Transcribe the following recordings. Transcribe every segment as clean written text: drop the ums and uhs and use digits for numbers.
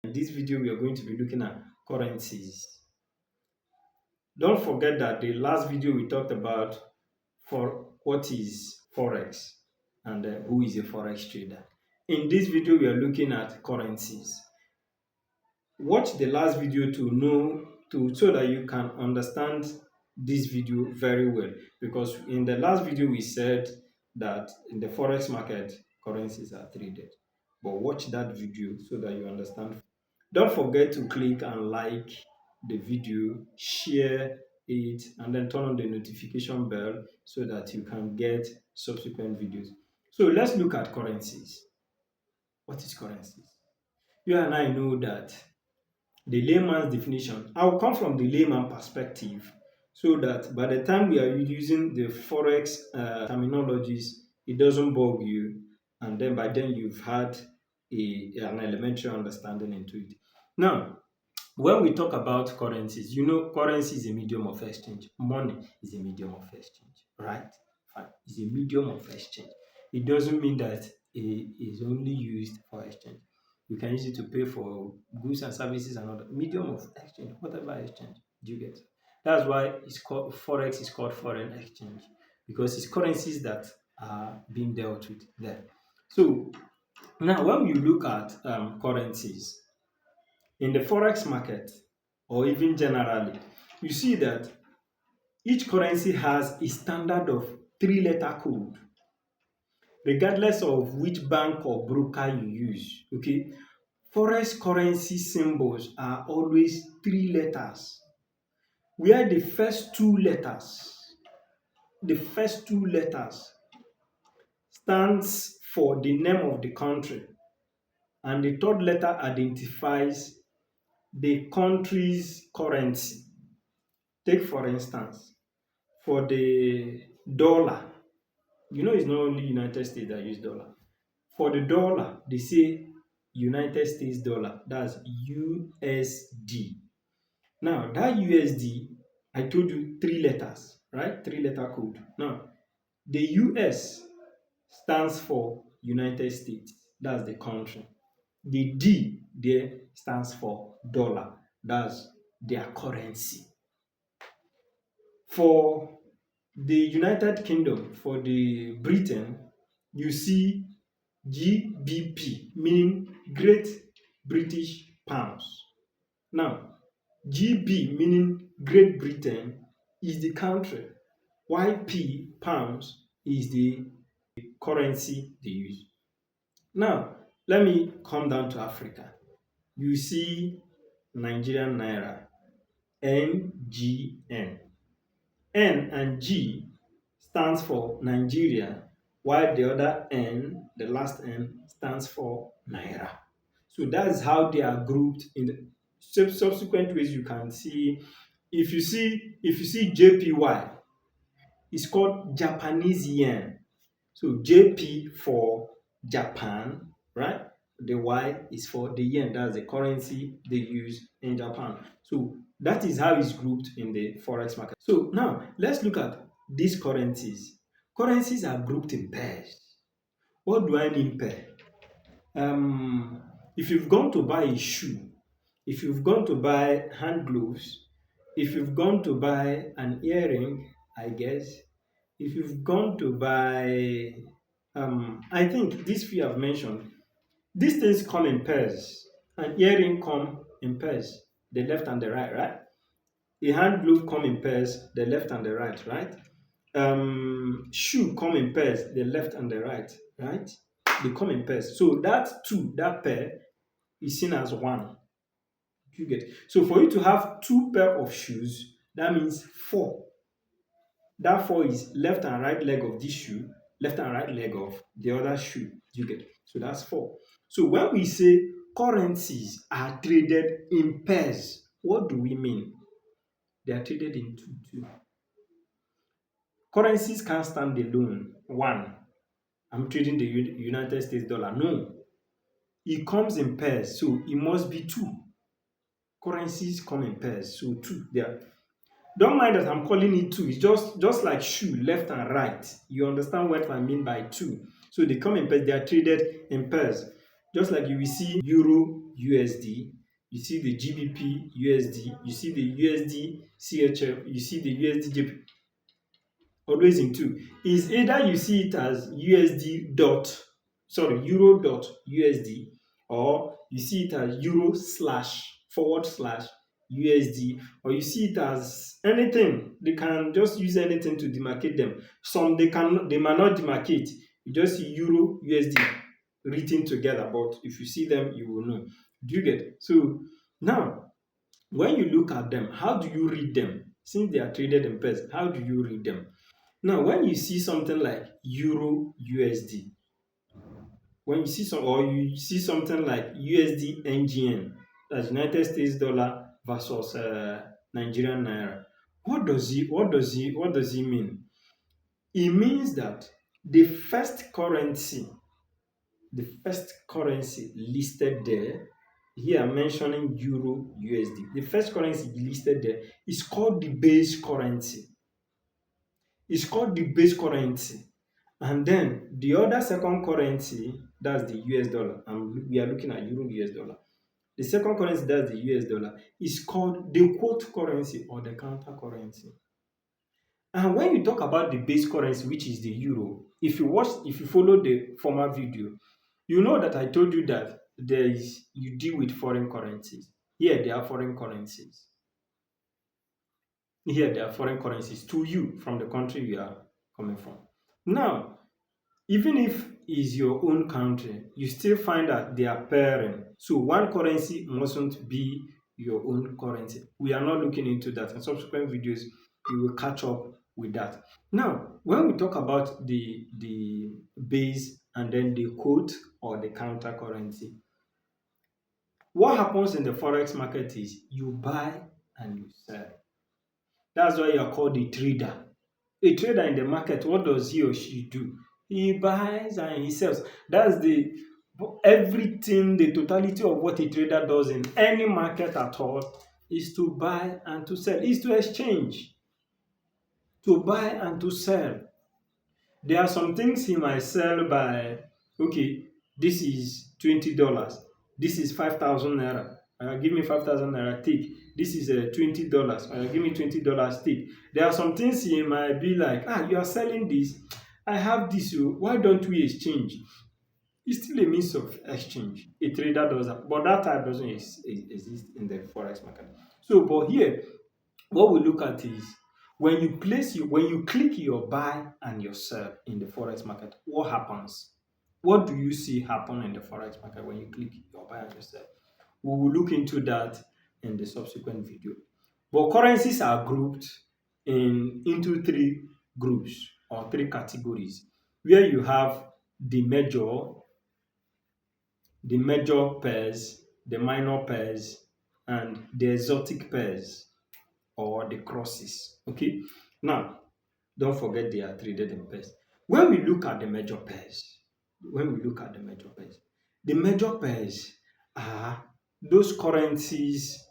In this video, we are going to be looking at currencies. Don't forget that the last video we talked about for what is Forex and who is a Forex trader. In this video, we are looking at currencies. Watch the last video to know so that you can understand this video very well, because in the last video we said that in the forex market currencies are traded, but watch that video so that you understand. Don't forget to click and like the video, share it, and then turn on the notification bell so that you can get subsequent videos. So let's look at currencies. What is currencies? You and I know that the layman's definition. I'll come from the layman perspective so that by the time we are using the forex terminologies, it doesn't bug you, and then by then you've had an elementary understanding into it. Now, when we talk about currencies, you know, currency is a medium of exchange. Money is a medium of exchange, right? Fine. It's a medium of exchange. It doesn't mean that it is only used for exchange. You can use it to pay for goods and services and other medium of exchange, whatever exchange. Do you get? That's why it's called forex is called foreign exchange, because it's currencies that are being dealt with there. So now, when you look at currencies in the forex market, or even generally, you see that each currency has a standard of three-letter code, regardless of which bank or broker you use. Okay, forex currency symbols are always three letters, where the first two letters stands for the name of the country, and the third letter identifies the country's currency. Take for instance, for the dollar, you know it's not only United States that use dollar. For the dollar, they say United States dollar, that's USD. Now, that USD, I told you three letters, right? Three-letter code. Now, the US stands for United States, that's the country. The D there stands for dollar, that's their currency. For the United Kingdom, for the Britain, you see GBP, meaning Great British Pounds. Now, GB, meaning Great Britain, is the country, while pounds, is the currency they use. Now, let me come down to Africa. You see Nigerian Naira, NGN. N and G stands for Nigeria, while the other N, the last N, stands for Naira. So that's how they are grouped in the subsequent ways. You can see if you see JPY, it's called Japanese yen. So JP for Japan, right? The Y is for the yen. That's the currency they use in Japan. So that is how it's grouped in the forex market. So now let's look at these currencies. Currencies are grouped in pairs. What do I mean pair? If you've gone to buy a shoe, if you've gone to buy hand gloves, if you've gone to buy an earring, I guess, if you've gone to buy, I think these few I've mentioned, these things come in pairs. An earring come in pairs, the left and the right, right? A hand glove come in pairs, the left and the right, right? Shoe come in pairs, the left and the right, right? They come in pairs. So that pair is seen as one. You get. So for you to have two pair of shoes, that means four. That four is left and right leg of this shoe, left and right leg of the other shoe. You get. So that's four. So when we say currencies are traded in pairs, what do we mean? They are traded in two. Currencies can't stand alone. One, I'm trading the United States dollar. No, it comes in pairs, so it must be two. Currencies come in pairs, so two there. Don't mind that I'm calling it two. It's just like shoe, left and right. You understand what I mean by two. So they come in pairs. They are traded in pairs. Just like you will see Euro USD, you see the GBP USD, you see the USD CHF, you see the USD JP, always in two. Is either you see it as Euro dot USD, or you see it as Euro slash forward slash USD, or you see it as anything. They can just use anything to demarcate them. Some they might not demarcate. You just see Euro USD written together, but if you see them, you will know. Do you get? So now, when you look at them, how do you read them? Since they are traded in pairs, how do you read them? Now, when you see something like Euro USD, when you see or you see something like USD NGN, that's United States dollar versus Nigerian naira, what does he mean? It means that the first currency, listed there, here I'm mentioning Euro USD. The first currency listed there is called the base currency. It's called the base currency. And then the other second currency, that's the US dollar. And we are looking at Euro US dollar. The second currency, that's the US dollar, is called the quote currency or the counter currency. And when you talk about the base currency, which is the euro, if you follow the former video, you know that I told you that you deal with foreign currencies. Here they are foreign currencies. Here they are foreign currencies to you from the country you are coming from. Now, even if it's your own country, you still find that they are pairing. So one currency mustn't be your own currency. We are not looking into that. In subsequent videos, we will catch up with that. Now, when we talk about the base and then the quote or the counter currency, what happens in the forex market is you buy and you sell. That's why you are called a trader. A trader in the market, what does he or she do? He buys and he sells. That's everything, the totality of what a trader does in any market at all is to buy and to sell, is to exchange, to buy and to sell. There are some things he might sell by, okay, this is $20, this is 5,000 naira. Give me 5,000 naira, take. This is $20. Give me $20, take. There are some things he might be like, you are selling this, I have this, why don't we exchange? It's still a means of exchange. A trader does that, but that type doesn't exist in the forex market. So, but here, what we look at is when you click your buy and your sell in the forex market, what happens? What do you see happen in the forex market when you click your buy and your sell? We will look into that in the subsequent video. But currencies are grouped into three groups or three categories, where you have the major pairs, the minor pairs, and the exotic pairs or the crosses. Okay, now don't forget they are traded in pairs. When we look at the major pairs, the major pairs are those currencies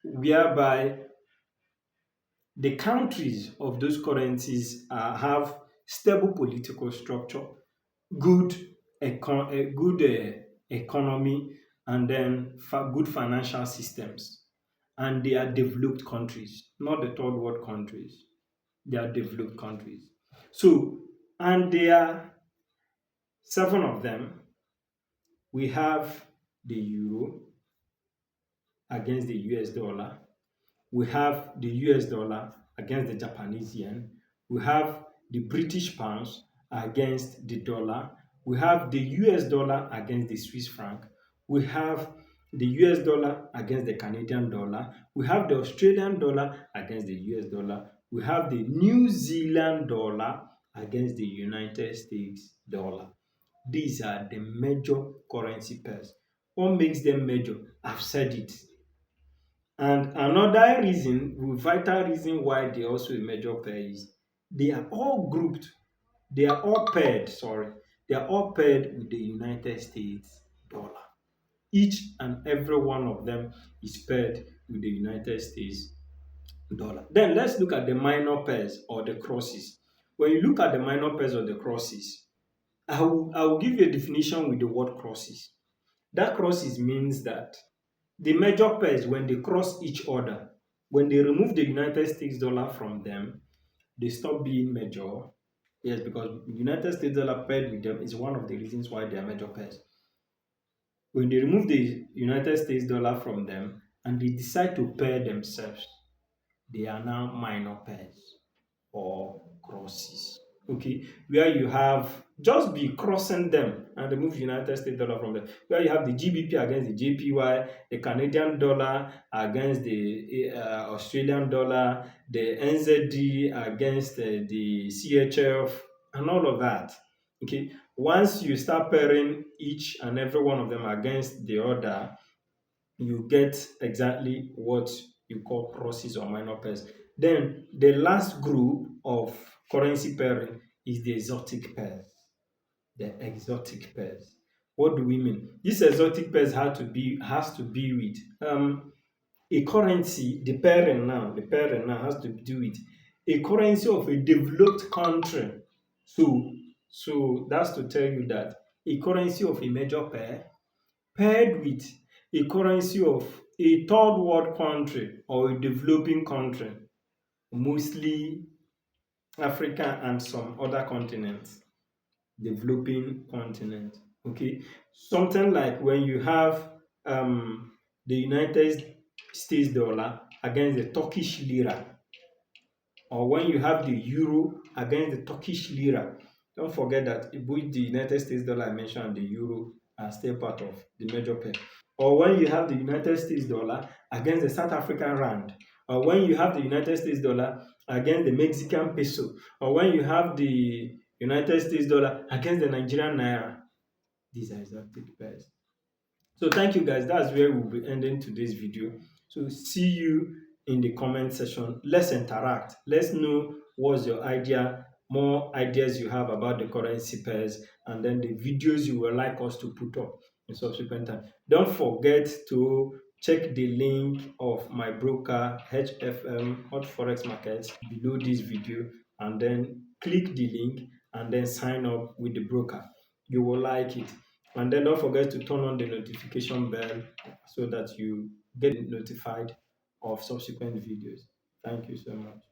whereby the countries of those currencies have stable political structure, good economy, and then good financial systems, and they are developed countries, not the third world countries. They are developed countries. So, and there are 7 of them. We have the euro against the US dollar. We have the US dollar against the Japanese yen. We have the British pounds against the dollar. We have the US dollar against the Swiss franc. We have the US dollar against the Canadian dollar. We have the Australian dollar against the US dollar. We have the New Zealand dollar against the United States dollar. These are the major currency pairs. What makes them major? I've said it. And another reason, vital reason why they also a major pair is they are all grouped, they are all paired, they are all paired with the United States dollar. Each and every one of them is paired with the United States dollar. Then let's look at the minor pairs or the crosses. When you look at the minor pairs or the crosses, I will give you a definition with the word crosses. That crosses means that the major pairs, when they cross each other, when they remove the United States dollar from them, they stop being major. Yes, because United States dollar paired with them is one of the reasons why they are major pairs. When they remove the United States dollar from them and they decide to pair themselves, they are now minor pairs or crosses. Okay, where you have just be crossing them and remove United States dollar from them. Where you have the GBP against the JPY, the Canadian dollar against the Australian dollar, the NZD against the CHF, and all of that. Okay, once you start pairing each and every one of them against the other, you get exactly what you call crosses or minor pairs. Then the last group of currency pairing is the exotic pairs. The exotic pairs. What do we mean? These exotic pairs has to be with a currency. The pairing now has to do with a currency of a developed country. So that's to tell you that a currency of a major pair paired with a currency of a third world country or a developing country, mostly Africa and some other continents, developing continent. Okay, something like when you have the United States dollar against the Turkish lira, or when you have the euro against the Turkish lira. Don't forget that both the United States dollar I mentioned and the euro are still part of the major pair. Or when you have the United States dollar against the South African rand, or when you have the United States dollar against the Mexican peso, or when you have the United States dollar against the Nigerian naira. These are exotic pairs. So thank you guys. That's where we'll be ending today's video. So see you in the comment section. Let's interact. Let's know what's your idea, more ideas you have about the currency pairs, and then the videos you would like us to put up in subsequent time. Don't forget to check the link of my broker HFM Hot Forex Markets below this video, and then click the link and then sign up with the broker. You will like it. And then don't forget to turn on the notification bell so that you get notified of subsequent videos. Thank you so much.